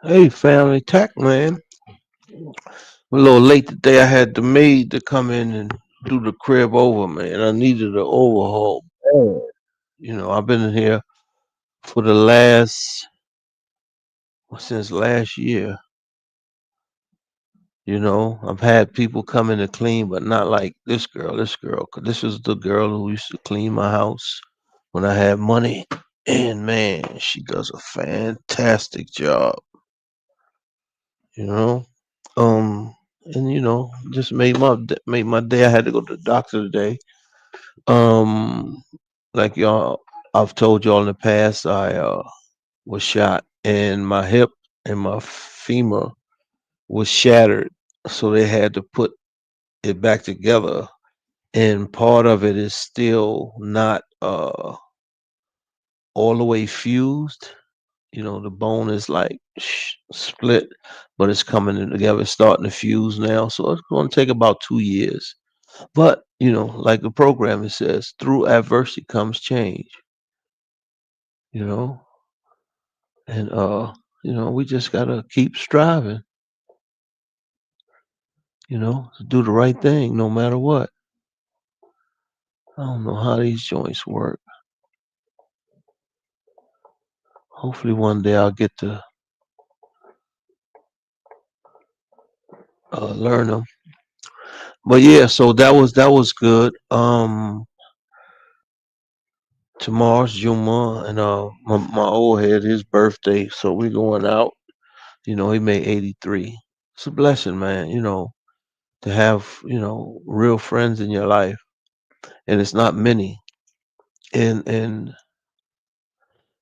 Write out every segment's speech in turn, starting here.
Hey, family, Tacc, man. A little late today. I had the maid to come in and do the crib over, man. I needed an overhaul. bad. I've been in here for the last, since last year. I've had people come in to clean, but not like this girl. This girl, 'cause this is the girl who used to clean my house when I had money. And man, she does a fantastic job. You know, and just made my day. I had to go to the doctor today. Um, like y'all, I've told y'all in the past, I was shot, and my hip and my femur was shattered, so they had to put it back together. And part of it is still not all the way fused. The bone is like split, but it's coming in together. It's starting to fuse now, so it's going to take about 2 years. But like the program it says, through adversity comes change. You know, and we just gotta keep striving. To do the right thing no matter what. I don't know how these joints work. Hopefully one day I'll get to learn them. But yeah, so that was good. Tomorrow's Juma, and my old head, his birthday, so we're going out. He made 83. It's a blessing, man. To have real friends in your life, and it's not many. And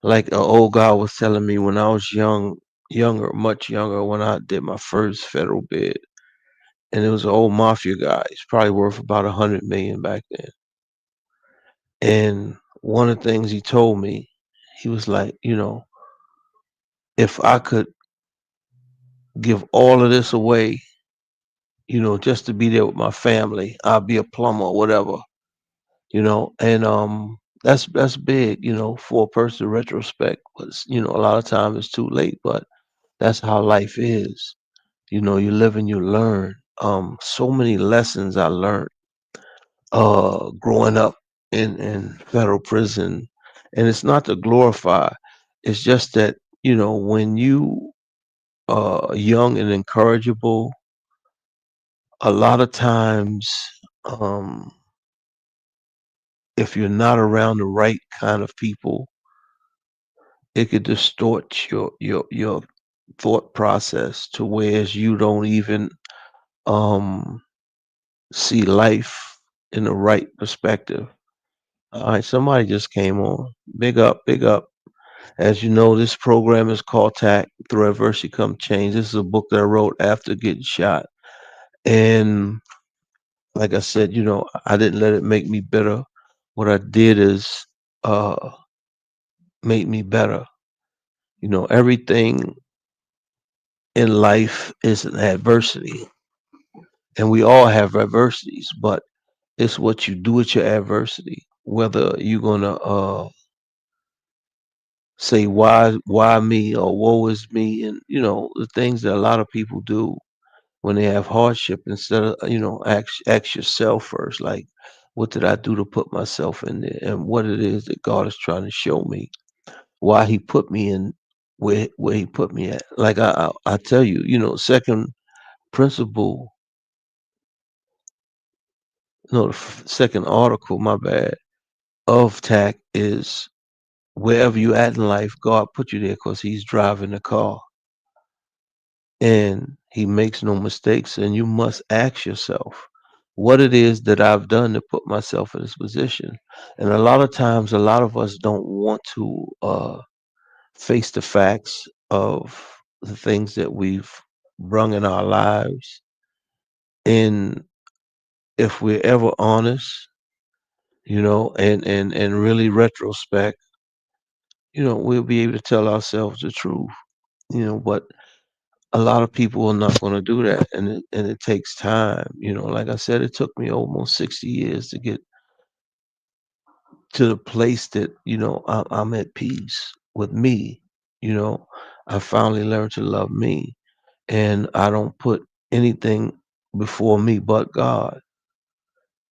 like an old guy was telling me when I was younger, much younger, when I did my first federal bid, and it was an old mafia guy. He's probably worth about 100 million back then. And one of the things he told me, he was like, if I could give all of this away, just to be there with my family, I'll be a plumber or whatever, and that's big, for a person in retrospect. But a lot of times it's too late, but that's how life is. You live and you learn. So many lessons I learned growing up in federal prison. And it's not to glorify, it's just that, when you young and incorrigible, a lot of times, um, if you're not around the right kind of people, it could distort your thought process to whereas you don't even um see life in the right perspective. All right, somebody just came on. Big up, big up. As you know, this program is called Tacc, Through Adversity Come Change. This is a book that I wrote after getting shot. And like I said, I didn't let it make me bitter. What I did is uh make me better. Everything in life is an adversity. And we all have adversities, but it's what you do with your adversity. Whether you're gonna say why me or woe is me, and the things that a lot of people do when they have hardship, instead of ask yourself first, like, what did I do to put myself in there, and what it is that God is trying to show me, why He put me in where He put me at. Like I tell you, second principle, no, the second article, my bad, of TAC is wherever you at in life, God put you there because He's driving the car, and He makes no mistakes. And you must ask yourself what it is that I've done to put myself in this position. And a lot of times, a lot of us don't want to face the facts of the things that we've brung in our lives. And if we're ever honest, and really retrospect, we'll be able to tell ourselves the truth. But a lot of people are not going to do that, and it takes time. Like I said, it took me almost 60 years to get to the place that I'm at peace with me. You know, I finally learned to love me, and I don't put anything before me but God.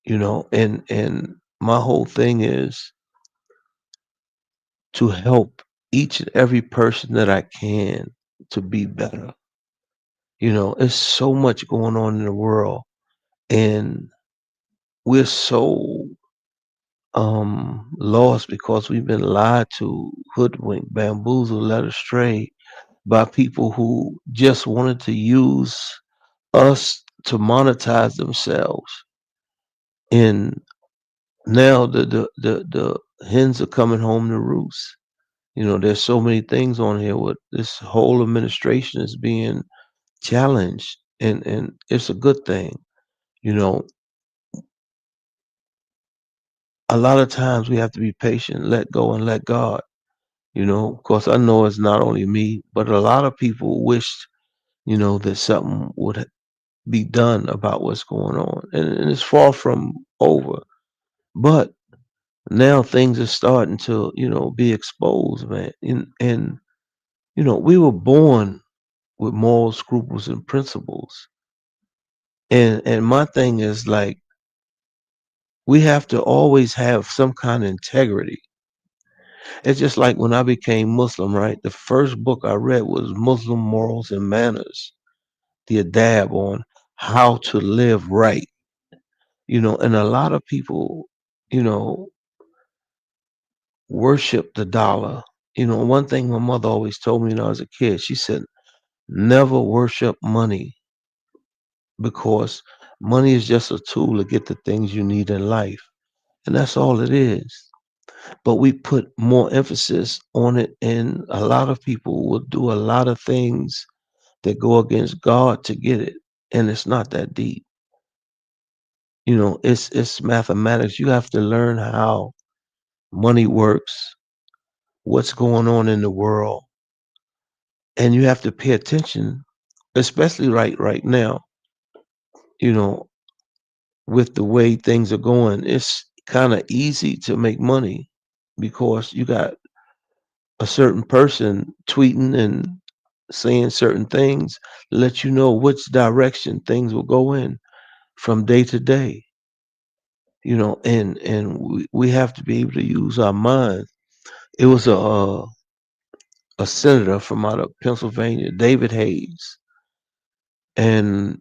And my whole thing is to help each and every person that I can to be better. It's so much going on in the world, and we're so lost because we've been lied to, hoodwinked, bamboozled, led astray by people who just wanted to use us to monetize themselves. And now the hens are coming home to roost. There's so many things on here with this whole administration is being challenged, and it's a good thing. You know, a lot of times we have to be patient, let go, and let God. Of course, I know it's not only me, but a lot of people wished, that something would be done about what's going on, and it's far from over. But now things are starting to, be exposed, man. And we were born with moral scruples and principles. And my thing is like we have to always have some kind of integrity. It's just like when I became Muslim, right? The first book I read was Muslim Morals and Manners, the adab on how to live right. And a lot of people, you know, worship the dollar. One thing my mother always told me when I was a kid, she said, never worship money because money is just a tool to get the things you need in life. And that's all it is. But we put more emphasis on it, and a lot of people will do a lot of things that go against God to get it. And it's not that deep. It's mathematics. You have to learn how money works, what's going on in the world, and you have to pay attention, especially right now, you know, with the way things are going. It's kind of easy to make money because you got a certain person tweeting and saying certain things, let you know which direction things will go in from day to day. And we have to be able to use our minds. It was a senator from out of Pennsylvania, David Hayes, and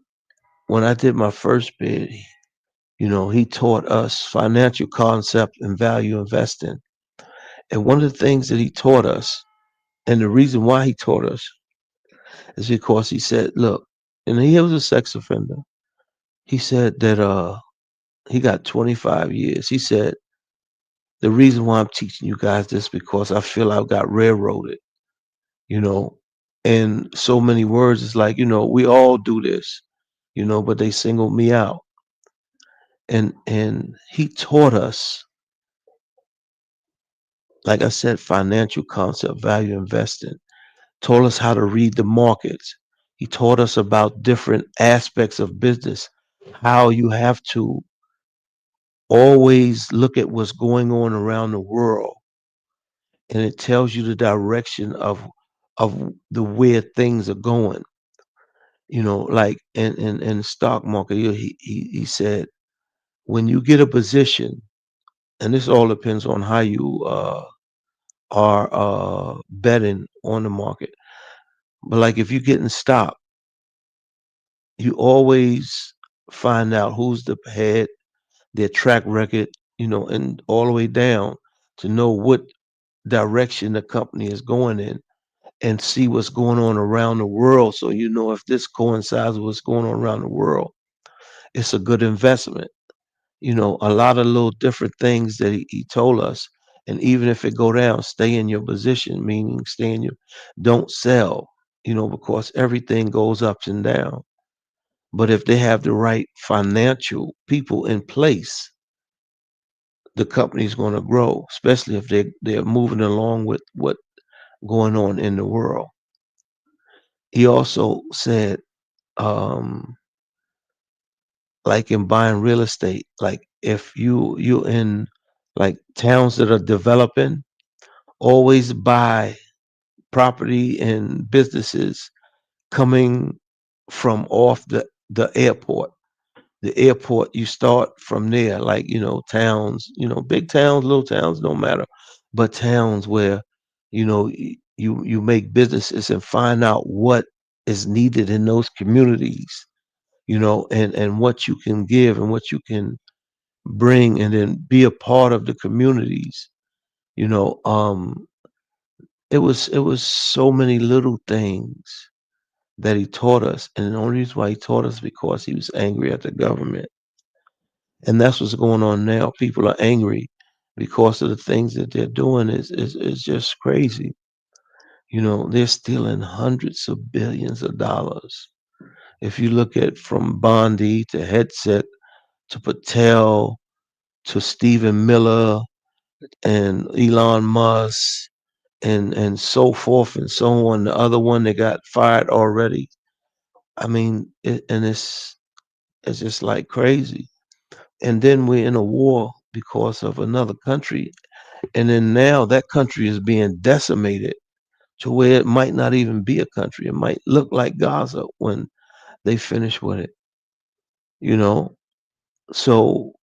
when I did my first bid, he taught us financial concept and value investing. And one of the things that he taught us, and the reason why he taught us, is because he said, look, and he was a sex offender. He said that he got 25 years. He said, the reason why I'm teaching you guys this because I feel I've got railroaded, you know. And so many words, it's like, we all do this, but they singled me out. And he taught us, like I said, financial concept, value investing, taught us how to read the markets. He taught us about different aspects of business, how you have to always look at what's going on around the world, and it tells you the direction of the where things are going. Like in the stock market, he said when you get a position, and this all depends on how you are betting on the market. But like if you're getting stopped, you always find out who's the head, their track record, and all the way down to know what direction the company is going in and see what's going on around the world. So if this coincides with what's going on around the world, it's a good investment. A lot of little different things that he told us. And even if it go down, stay in your position, meaning stay in your, don't sell, because everything goes ups and down. But if they have the right financial people in place, the company's going to grow, especially if they're moving along with what going on in the world. He also said, um, like in buying real estate, like if you in like towns that are developing, always buy property and businesses coming from off the airport. The airport, you start from there, like, towns, big towns, little towns, don't matter, but towns where, you make businesses and find out what is needed in those communities, and what you can give and what you can bring, and then be a part of the communities. You know, it was so many little things that he taught us, and the only reason why he taught us because he was angry at the government. And that's what's going on now. People are angry because of the things that they're doing is just crazy. They're stealing hundreds of billions of dollars. If you look at from Bondi to Headset to Patel to Stephen Miller and Elon Musk and so forth and so on, the other one that got fired already. I mean, it's just like crazy. And then we're in a war because of another country. And then now that country is being decimated to where it might not even be a country. It might look like Gaza when they finish with it, you know? So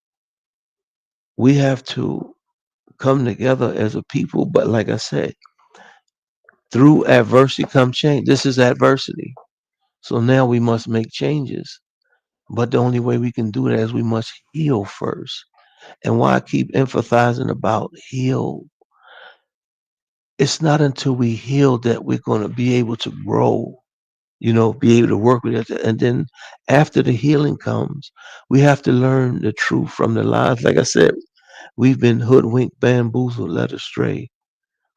we have to come together as a people. But like I said, through adversity comes change. This is adversity. So now we must make changes. But the only way we can do that is we must heal first. And why I keep emphasizing about heal, it's not until we heal that we're going to be able to grow, be able to work with it. And then after the healing comes, we have to learn the truth from the lies. Like I said, we've been hoodwinked, bamboozled, led astray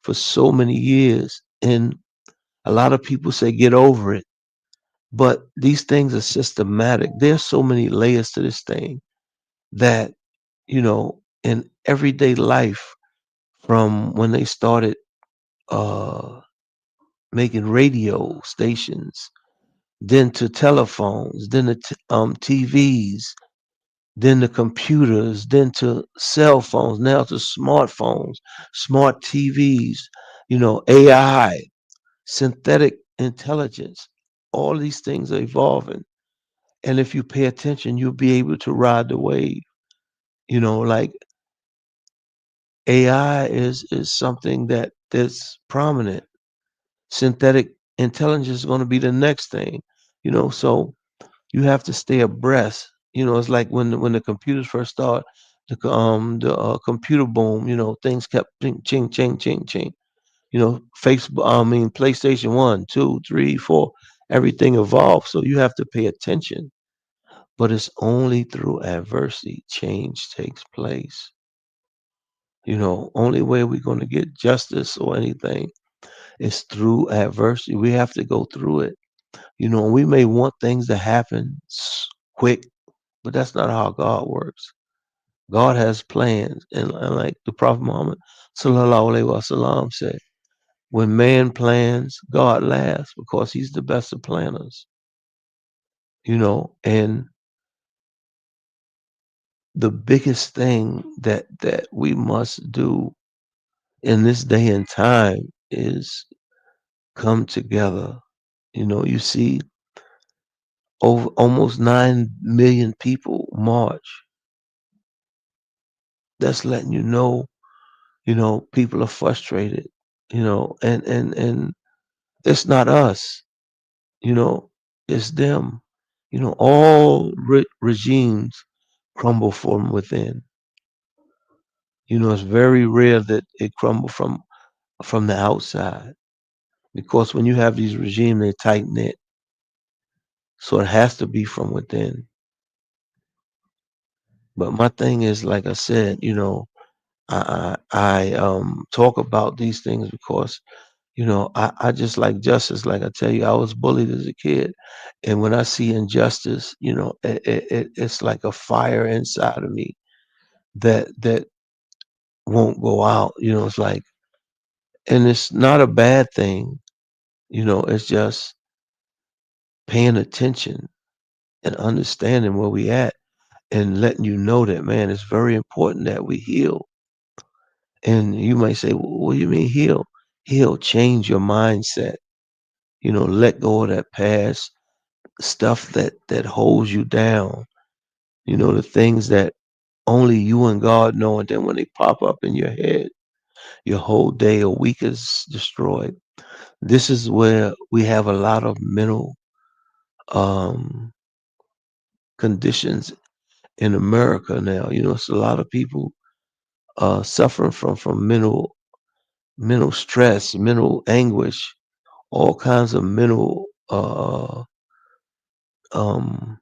for so many years. And a lot of people say, get over it. But these things are systematic. There's so many layers to this thing that, in everyday life, from when they started uh, making radio stations, then to telephones, then to TVs, then to computers, then to cell phones, now to smartphones, smart TVs, AI, synthetic intelligence. All these things are evolving. And if you pay attention, you'll be able to ride the wave. Like AI is something that's prominent. Synthetic intelligence is going to be the next thing. So you have to stay abreast. It's like when the computers first started, the computer boom. Things kept ching ching ching ching ching. Facebook. I mean, PlayStation 1, 2, 3, 4. Everything evolved. So you have to pay attention. But it's only through adversity change takes place. Only way we're going to get justice or anything is through adversity. We have to go through it. We may want things to happen quick, but that's not how God works. God has plans. And like the Prophet Muhammad sallallahu alaihi wasallam said, when man plans, God laughs because he's the best of planners. And the biggest thing that we must do in this day and time is come together. You see over almost 9 million people march. That's letting people are frustrated, and it's not us, you know, it's them. All regimes crumble from within. It's very rare that it crumble from the outside because when you have these regimes, they're tight knit. So it has to be from within. But my thing is, like I said, I talk about these things because I just like justice. Like I tell you, I was bullied as a kid, and when I see injustice, it's like a fire inside of me that won't go out. It's like, and it's not a bad thing. It's just paying attention and understanding where we at and letting you know that, man, it's very important that we heal. And you might say, well, what do you mean heal? He'll change your mindset. Let go of that past stuff that holds you down. The things that only you and God know, and then when they pop up in your head, your whole day or week is destroyed. This is where we have a lot of mental um, conditions in America now. It's a lot of people suffering from mental stress, mental anguish, all kinds of mental um,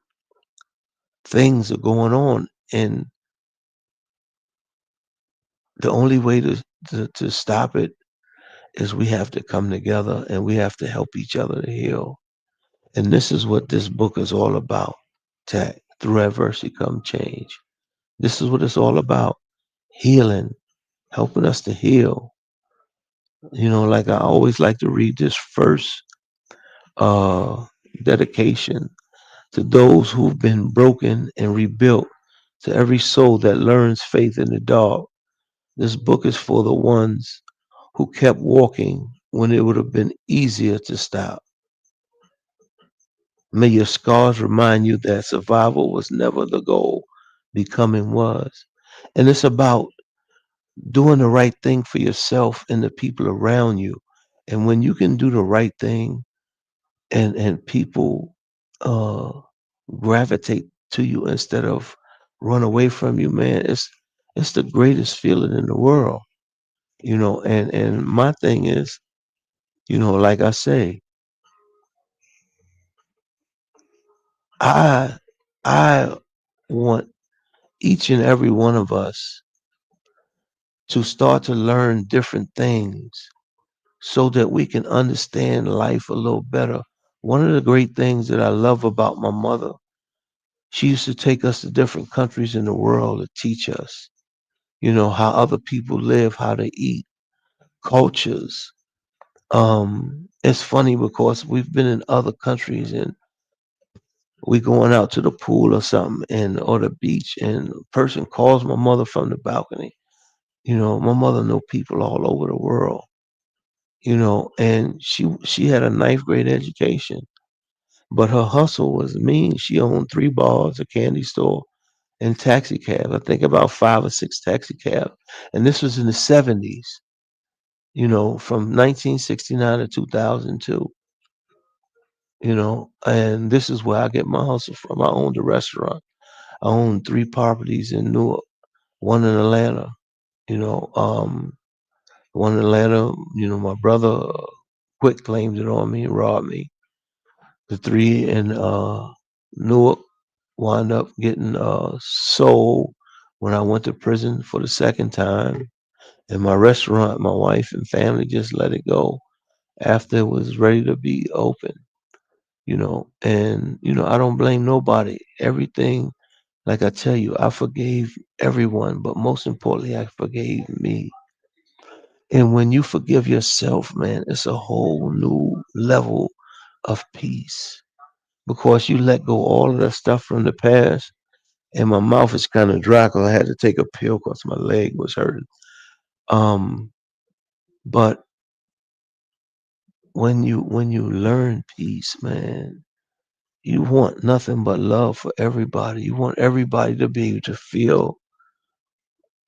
things are going on, and the only way to stop it is we have to come together and we have to help each other to heal. And this is what this book is all about. Tact, through adversity come change. This is what it's all about. Healing, helping us to heal. Like I always like to read this first uh dedication to those who've been broken and rebuilt, to every soul that learns faith in the dark. This book is for the ones who kept walking when it would have been easier to stop. May your scars remind you that survival was never the goal, becoming was. And it's about doing the right thing for yourself and the people around you. And when you can do the right thing and people uh gravitate to you instead of run away from you, man, it's the greatest feeling in the world. And my thing is, like I say, I I want each and every one of us to start to learn different things so that we can understand life a little better. One of the great things that I love about my mother, she used to take us to different countries in the world to teach us, how other people live, how they eat, cultures. It's funny because we've been in other countries and we going out to the pool or something and or the beach and a person calls my mother from the balcony. My mother know people all over the world, and she had a ninth grade education, but her hustle was mean. She owned three bars, a candy store, and taxi cab. I think about five or six taxi cab, and this was in the 70s. From 1969 to 2002. And this is where I get my hustle from. I owned a restaurant. I owned three properties in Newark, one in Atlanta. You know, um, One in Atlanta. My brother quit claimed it on me and robbed me. The three in Newark wound up getting sold when I went to prison for the second time. And my restaurant, my wife and family just let it go after it was ready to be open. And I don't blame nobody. Everything, like I tell you, I forgave everyone, but most importantly, I forgave me. And when you forgive yourself, man, it's a whole new level of peace because you let go all of that stuff from the past. And my mouth is kind of dry because I had to take a pill because my leg was hurting. Um, but when you learn peace, man, you want nothing but love for everybody. You want everybody to be able to feel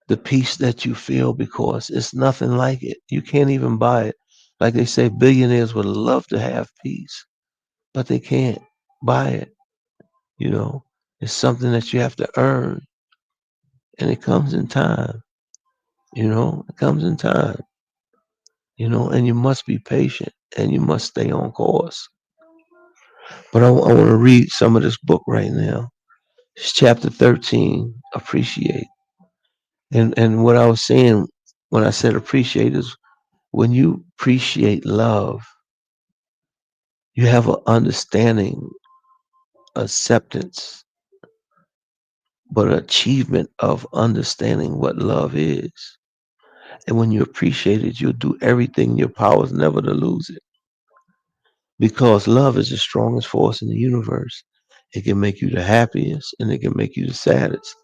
the peace that you feel because it's nothing like it. You can't even buy it. Like they say, billionaires would love to have peace, but they can't buy it. You know, it's something that you have to earn, and it comes in time. It comes in time. And you must be patient and you must stay on course. But I want to read some of this book right now. It's chapter 13, Appreciate. And what I was saying when I said appreciate is when you appreciate love, you have an understanding, acceptance, but an achievement of understanding what love is. And when you appreciate it, you'll do everything in your powers never to lose it. Because love is the strongest force in the universe. It can make you the happiest and it can make you the saddest.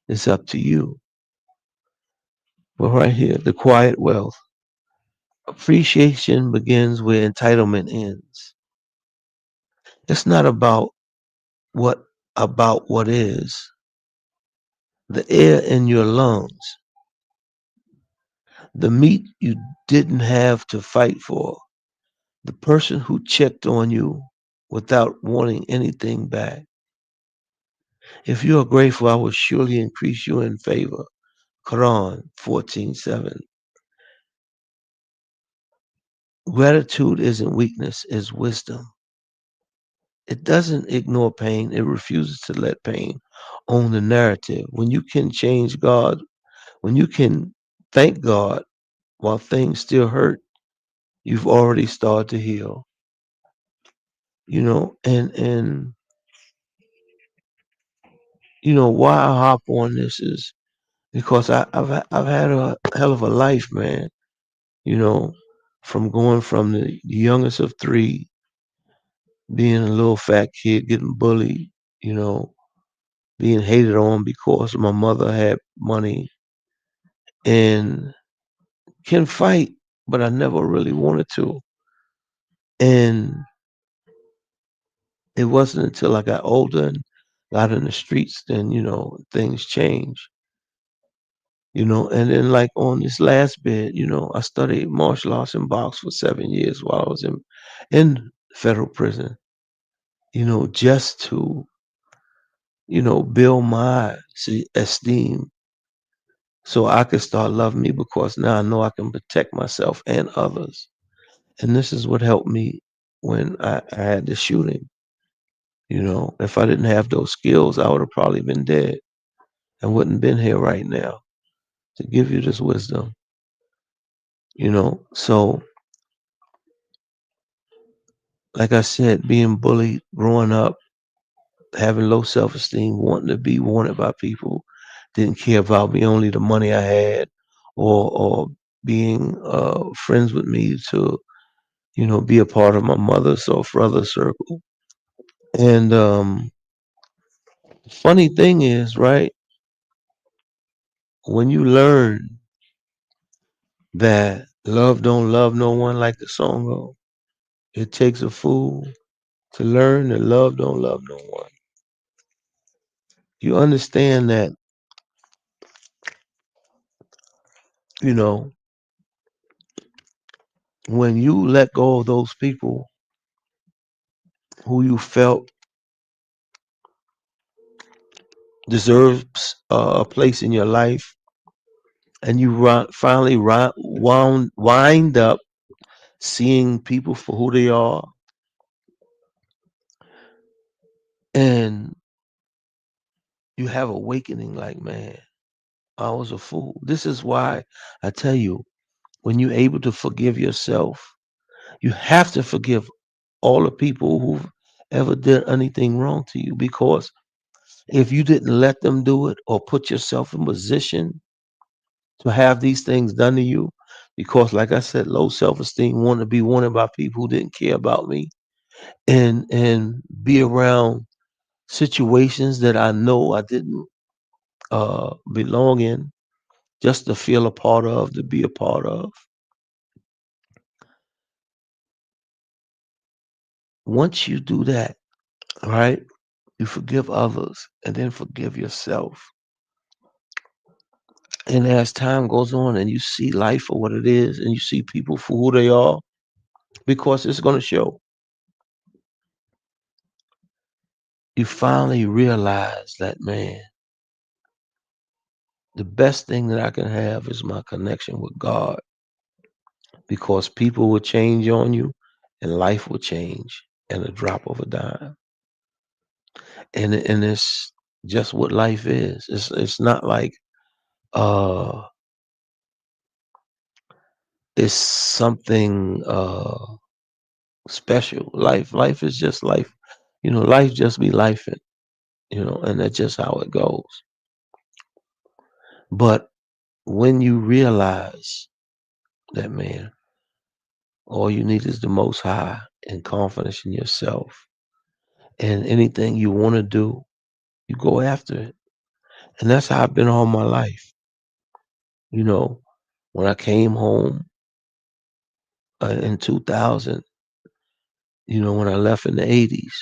It's up to you. But right here, the quiet wealth. Appreciation begins where entitlement ends. It's not what about what is. The air in your lungs, the meat you didn't have to fight for, the person who checked on you without wanting anything back. If you are grateful, I will surely increase you in favor. Quran 14:7. Gratitude isn't weakness, it's wisdom. It doesn't ignore pain, it refuses to let pain own the narrative. When you can change God, when you can thank God while things still hurt, you've already started to heal. And why I hop on this is because I've had a hell of a life, man. You know, from going from the youngest of three, being a little fat kid, getting bullied, you know, being hated on because my mother had money and can fight, but I never really wanted to. And it wasn't until I got older and got in the streets then, things changed. And then like on this last bit, I studied martial arts and box for 7 years while I was in federal prison, just to, build my esteem so I could start loving me because now I know I can protect myself and others. And this is what helped me when I had the shooting. If I didn't have those skills, I would have probably been dead and wouldn't been here right now to give you this wisdom, So, like I said, being bullied, growing up, having low self esteem, wanting to be wanted by people, didn't care about me, only the money I had, or being friends with me to, be a part of my mother's or brother's circle. And funny thing is, right, when you learn that love don't love no one like the song goes, it takes a fool to learn that love don't love no one. You understand that, you know, when you let go of those people who you felt deserves a place in your life, and you finally wind up seeing people for who they are, and you have awakening like, man, I was a fool. This is why I tell you, when you're able to forgive yourself, you have to forgive all the people who've ever did anything wrong to you, because if you didn't let them do it or put yourself in position to have these things done to you, because like I said, low self-esteem, want to be wanted by people who didn't care about me, and be around situations that I know I didn't belong in, just to feel a part of, to be a part of. Once you do that, right, you forgive others and then forgive yourself. And as time goes on and you see life for what it is and you see people for who they are, because it's going to show, you finally realize that, man, the best thing that I can have is my connection with God, because people will change on you and life will change in a drop of a dime. And it's just what life is. It's not like uh it's something special. Life is just life. Life just be life, and that's just how it goes. But when you realize that, man, all you need is the most high and confidence in yourself. And anything you want to do, you go after it. And that's how I've been all my life. You know, when I came home, in 2000. When I left in the 80s,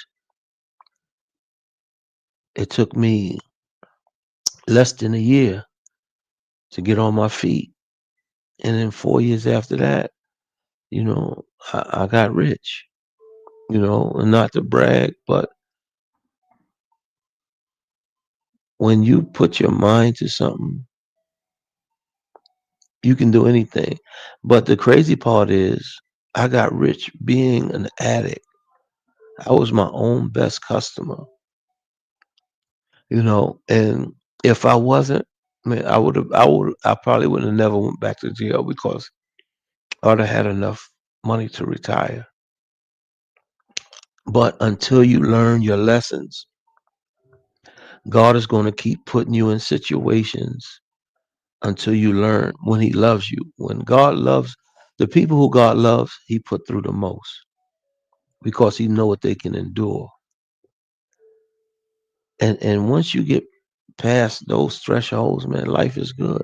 it took me less than a year to get on my feet. And then 4 years after that, I got rich, and not to brag, but when you put your mind to something, you can do anything. But the crazy part is, I got rich being an addict. I was my own best customer, and if I wasn't, man, I probably would have never went back to jail because I'd have had enough money to retire. But until you learn your lessons, God is going to keep putting you in situations until you learn when He loves you. When God loves the people who God loves, He put through the most because He know what they can endure. And once you get past those thresholds, man, life is good.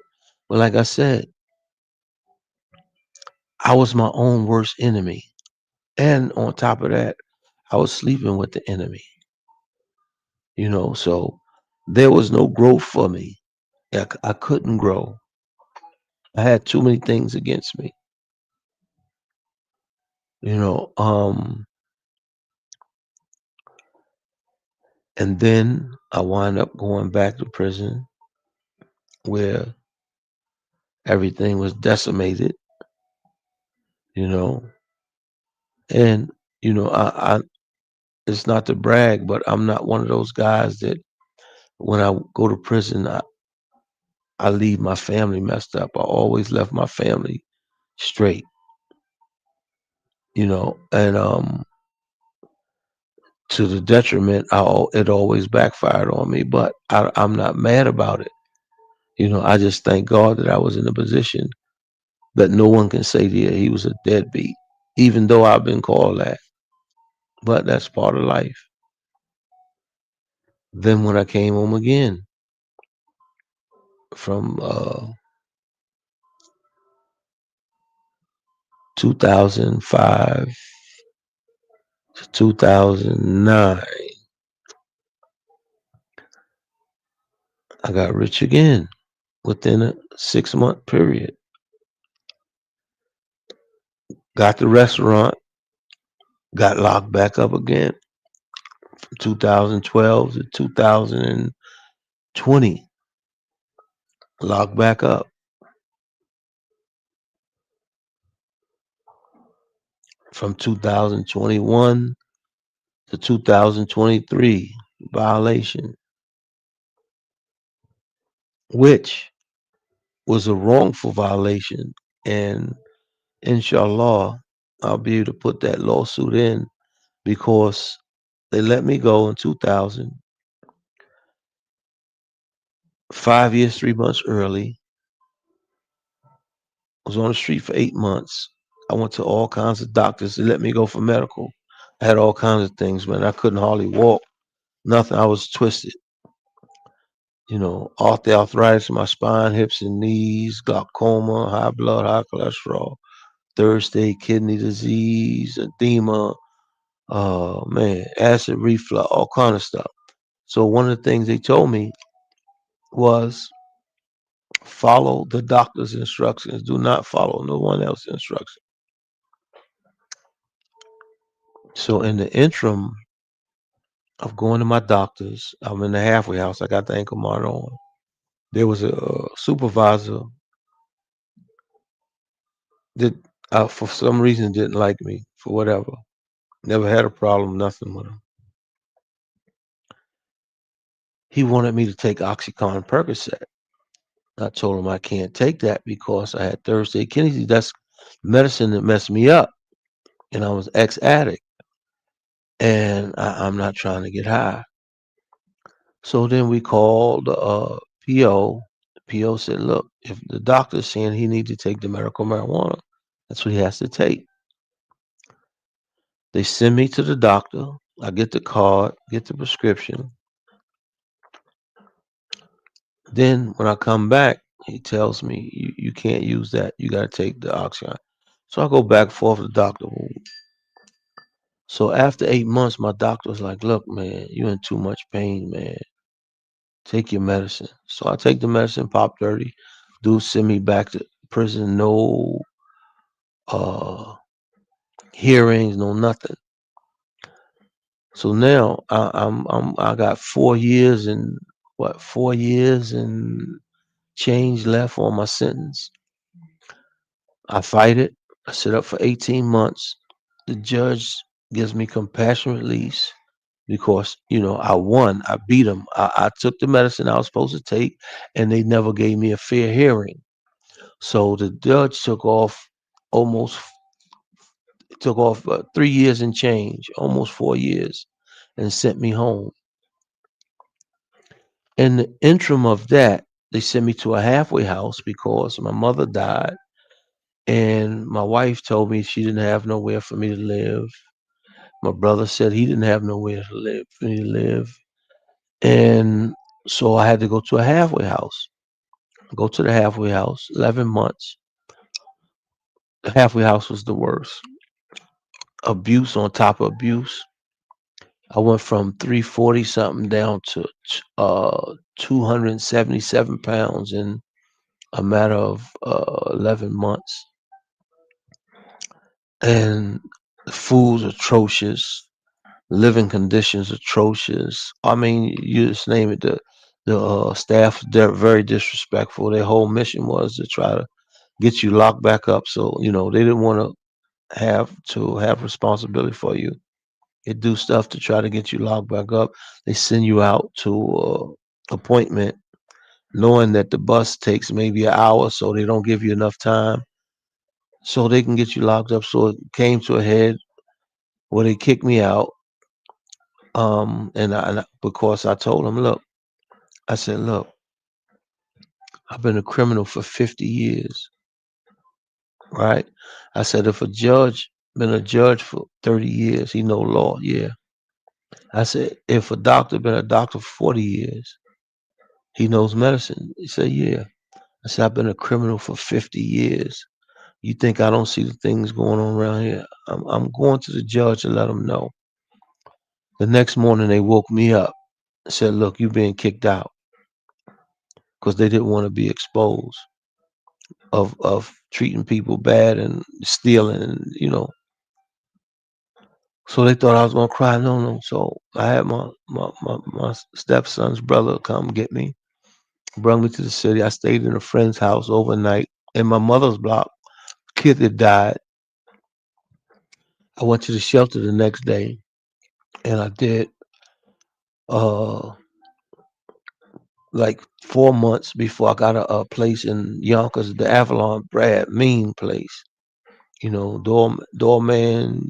But like I said, I was my own worst enemy. And on top of that, I was sleeping with the enemy, so there was no growth for me. I couldn't grow. I had too many things against me, you know. And then I wind up going back to prison where everything was decimated, you know. And I it's not to brag, but I'm not one of those guys that when I go to prison, I leave my family messed up. I always left my family straight, and to the detriment, it always backfired on me. But I'm not mad about it. I just thank God that I was in a position that no one can say, yeah, he was a deadbeat, even though I've been called that. But that's part of life. Then when I came home again from 2005 to 2009, I got rich again within a 6 month period. Got the restaurant, got locked back up again from 2012 to 2020, locked back up from 2021 to 2023, violation, which was a wrongful violation. And inshallah, I'll be able to put that lawsuit in because they let me go in 2000, 5 years, 3 months early. I was on the street for 8 months. I went to all kinds of doctors. They let me go for medical. I had all kinds of things, man. I couldn't hardly walk. Nothing. I was twisted. Osteoarthritis in my spine, hips and knees, glaucoma, high blood, high cholesterol, third stage kidney disease, edema, man, acid reflux, all kind of stuff. So one of the things they told me was follow the doctor's instructions. Do not follow no one else's instructions. So in the interim of going to my doctors, I'm in the halfway house. I got the ankle monitor on. There was a supervisor that for some reason didn't like me for whatever. Never had a problem, nothing with him. He wanted me to take Oxycontin Percocet. I told him I can't take that because I had third stage kidney disease. That's medicine that messed me up, and I was ex-addict, and I'm not trying to get high. So then we called PO. PO said, "Look, if the doctor's saying he needs to take the medical marijuana, that's what he has to take." They send me to the doctor. I get the card, get the prescription. Then when I come back, he tells me, you can't use that. You got to take the Oxycontin. So I go back and forth to the doctor. So after 8 months, my doctor was like, "Look, man, you in too much pain, man. Take your medicine." So I take the medicine, pop 30. Dude send me back to prison, no uh hearings, no nothing. So now I got 4 years and what 4 years and change left on my sentence. I fight it. I sit up for 18 months. The judge gives me compassionate release because I won. I beat them. I took the medicine I was supposed to take, and they never gave me a fair hearing. So the judge almost took off 3 years and change, almost 4 years, and sent me home. In the interim of that, they sent me to a halfway house because my mother died, and my wife told me she didn't have nowhere for me to live. My brother said he didn't have nowhere to live for me to live, and so I had to go to a halfway house. Go to the halfway house. 11 months. The halfway house was the worst. Abuse on top of abuse. I went from 340 something down to 277 pounds in a matter of 11 months. And the food's atrocious, living conditions atrocious. I mean, you just name it. The staff, they're very disrespectful. Their whole mission was to try to get you locked back up. So, they didn't want to have responsibility for you. They do stuff to try to get you locked back up. They send you out to appointment knowing that the bus takes maybe an hour, so they don't give you enough time so they can get you locked up. So it came to a head where they kicked me out. Because I told them, look, I said, look, I've been a criminal for 50 years, right? I said, if a judge been a judge for 30 years, he know law, yeah. I said, if a doctor been a doctor for 40 years, he knows medicine. He said, yeah. I said, I've been a criminal for 50 years. You think I don't see the things going on around here? I'm going to the judge and let him know. The next morning, they woke me up and said, look, you being kicked out because they didn't want to be exposed of treating people bad and stealing, So they thought I was gonna cry. No, no. So I had my stepson's brother come get me, brought me to the city. I stayed in a friend's house overnight in my mother's block. Kid that died. I went to the shelter the next day, and I did uh like 4 months before I got a place in Yonkers, the Avalon Brad mean place. Doorman,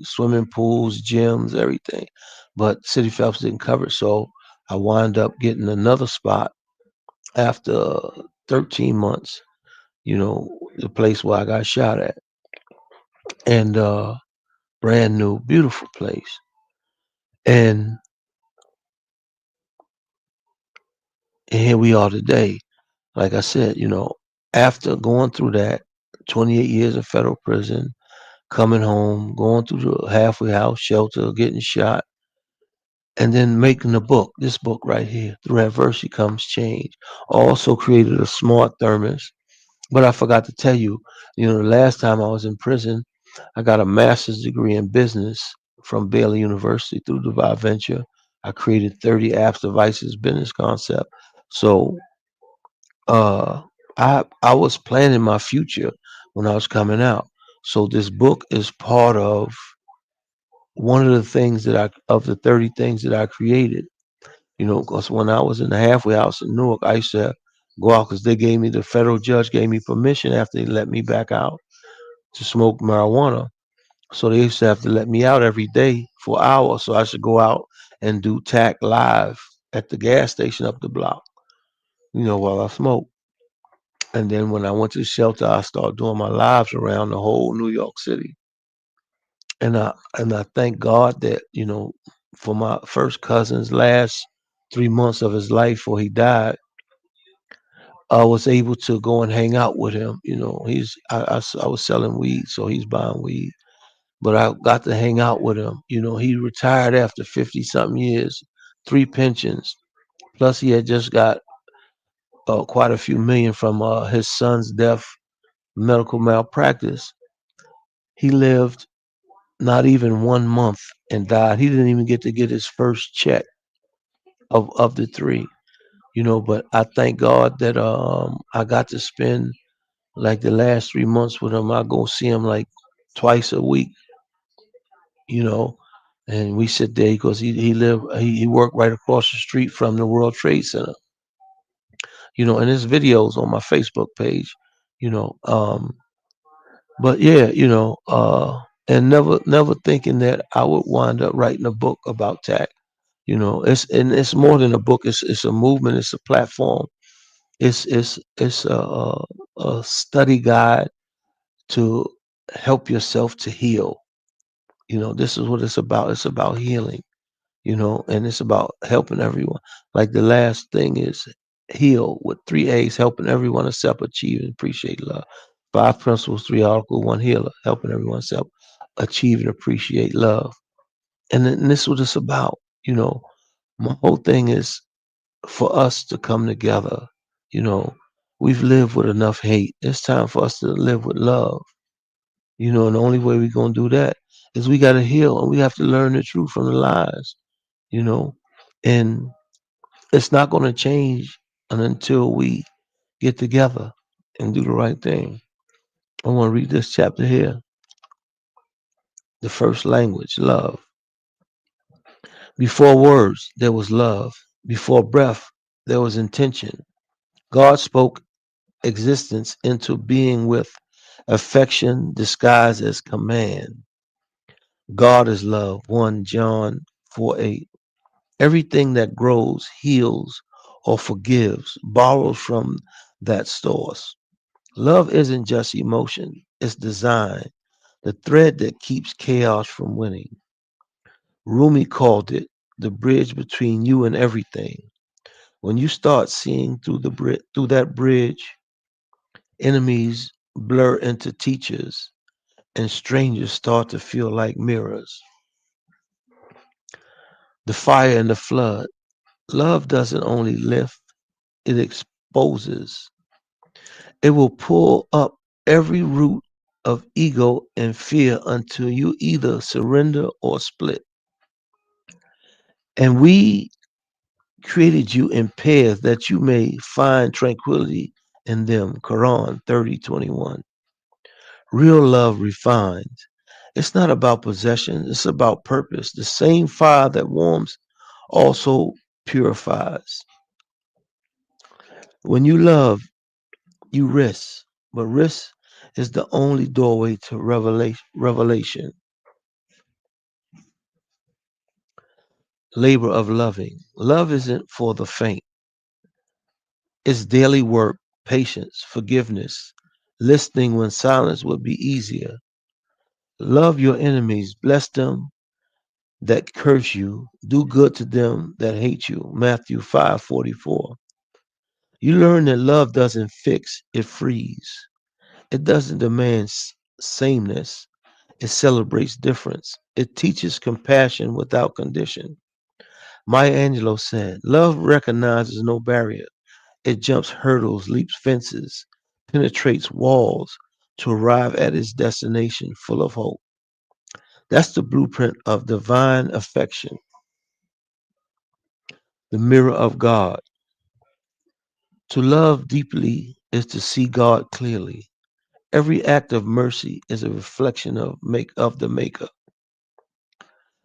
swimming pools, gyms, everything. But City Phelps didn't cover it, so I wound up getting another spot after 13 months. The place where I got shot at, and brand new, beautiful place. And, and here we are today. Like I said, after going through that, 28 years in federal prison, coming home, going through the halfway house shelter, getting shot, and then making a book, this book right here, Through Adversity Comes Change. Also created a smart thermos. But I forgot to tell you, the last time I was in prison, I got a master's degree in business from Baylor University through Divide Venture. I created 30 apps, devices, business concept. So uh, I was planning my future when I was coming out. So this book is part of one of the things of the 30 things that I created. Because when I was in the halfway house in Newark, I used to go out because the federal judge gave me permission after they let me back out to smoke marijuana. So they used to have to let me out every day for an hour. So I should go out and do Tacc live at the gas station up the block, while I smoke. And then when I went to the shelter, I started doing my lives around the whole New York City. And I thank God that, for my first cousin's last 3 months of his life before he died, I was able to go and hang out with him. I was selling weed, so he's buying weed. But I got to hang out with him. He retired after 50 something years, three pensions. Plus, he had just got quite a few million from his son's death, medical malpractice. He lived not even 1 month and died. He didn't even get his first check of the three. But I thank God that I got to spend like the last 3 months with him. I go see him like twice a week, you know, and we sit there because he worked right across the street from the World Trade Center, and his videos on my Facebook page, you know. But yeah, and never thinking that I would wind up writing a book about Tacc. It's more than a book. It's a movement. It's a platform. It's a study guide to help yourself to heal. This is what it's about. It's about healing. And it's about helping everyone. Like the last thing is heal with three A's, helping everyone accept, achieve, and appreciate love. Five principles, three articles, one healer, helping everyone accept, achieve, and appreciate love. And this is what it's about. You know, my whole thing is for us to come together. You know, we've lived with enough hate. It's time for us to live with love. And the only way we're gonna do that is we gotta heal and we have to learn the truth from the lies. You know, and it's not gonna change until we get together and do the right thing. I want to read this chapter here. The first language, love. Before words, there was love. Before breath, there was intention. God spoke existence into being with affection disguised as command. God is love. 1 John 4:8. Everything that grows, heals, or forgives borrows from that source. Love isn't just emotion, it's design, the thread that keeps chaos from winning. Rumi called it the bridge between you and everything. When you start seeing through that bridge, enemies blur into teachers and strangers start to feel like mirrors. The fire and the flood. Love doesn't only lift, it exposes. It will pull up every root of ego and fear until you either surrender or split. And we created you in pairs that you may find tranquility in them. Quran 30:21. Real love refined. It's not about possession, it's about purpose. The same fire that warms also purifies. When you love, you risk, but risk is the only doorway to revelation. Labor of loving. Love isn't for the faint. It's daily work, patience, forgiveness, listening when silence would be easier. Love your enemies, bless them that curse you, do good to them that hate you. Matthew 5:44. You learn that love doesn't fix, it frees. It doesn't demand sameness, it celebrates difference. It teaches compassion without condition. Maya Angelou said, love recognizes no barrier. It jumps hurdles, leaps fences, penetrates walls to arrive at its destination full of hope. That's the blueprint of divine affection, the mirror of God. To love deeply is to see God clearly. Every act of mercy is a reflection of the maker.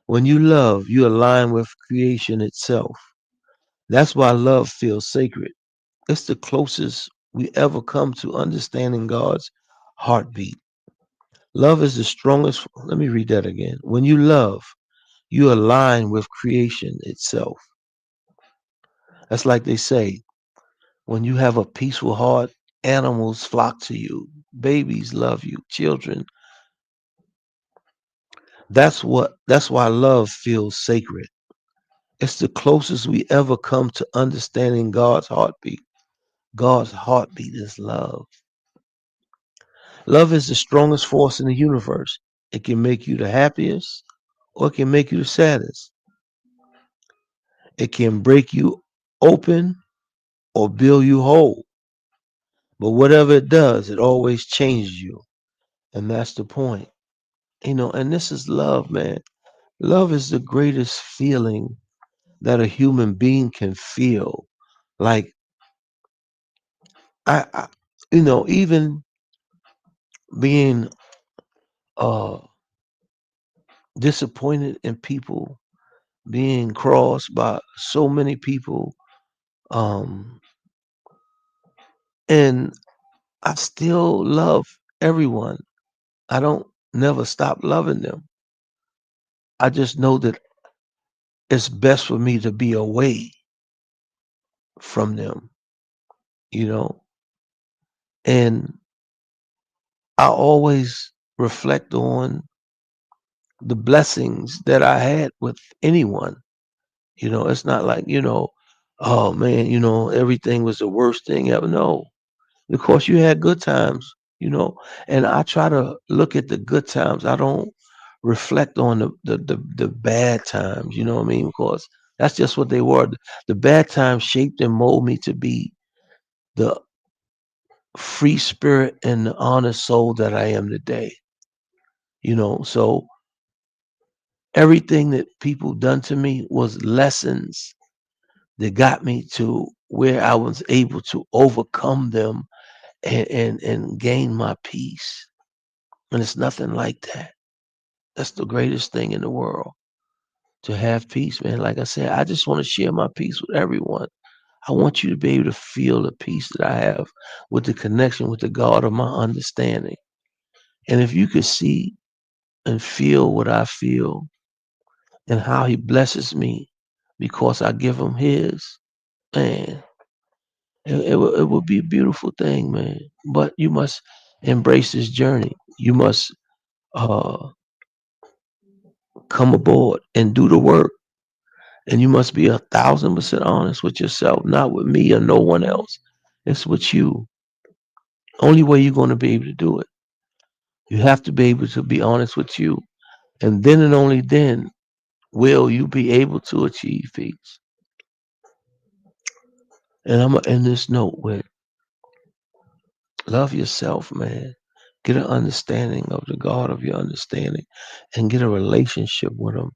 When you love, you align with creation itself. That's why love feels sacred. It's the closest we ever come to understanding God's heartbeat. Love is the strongest. Let me read that again. When you love, you align with creation itself. That's like they say, when you have a peaceful heart, animals flock to you, babies love you, children. That's why love feels sacred. It's the closest we ever come to understanding God's heartbeat. God's heartbeat is love. Love is the strongest force in the universe. It can make you the happiest or it can make you the saddest. It can break you open or build you whole. But whatever it does, it always changes you. And that's the point. And this is love, man. Love is the greatest feeling that a human being can feel. Like I even being uh disappointed in people, being crossed by so many people, um, and I still love everyone. I don't never stop loving them. I just know that it's best for me to be away from them, you know. And I always reflect on the blessings that I had with anyone. It's not like, oh man, everything was the worst thing ever. No, of course you had good times, you know, and I try to look at the good times. I don't reflect on the bad times, you know what I mean? Because that's just what they were. The bad times shaped and mold me to be the free spirit and the honest soul that I am today. So everything that people done to me was lessons that got me to where I was able to overcome them and gain my peace. And it's nothing like that. That's the greatest thing in the world, to have peace, man. Like I said, I just want to share my peace with everyone. I want you to be able to feel the peace that I have with the connection with the God of my understanding. And if you could see and feel what I feel and how he blesses me because I give him his, man, it would be a beautiful thing, man. But you must embrace this journey. You must uh, come aboard and do the work. And you must be 1,000% honest with yourself, not with me or no one else. It's with you. Only way you're going to be able to do it. You have to be able to be honest with you. And then and only then will you be able to achieve peace. And I'm going to end this note with love yourself, man. Get an understanding of the God of your understanding and get a relationship with him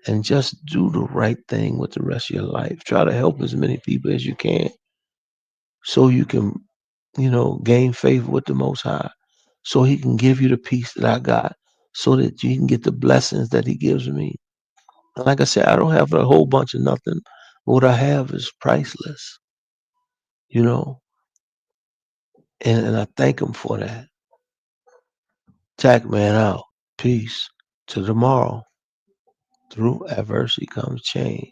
and just do the right thing with the rest of your life. Try to help as many people as you can so you can, gain favor with the Most High, so He can give you the peace that I got, so that you can get the blessings that He gives me. And like I said, I don't have a whole bunch of nothing. What I have is priceless, you know, and I thank Him for that. Tac man out. Peace. To tomorrow. Through adversity comes change.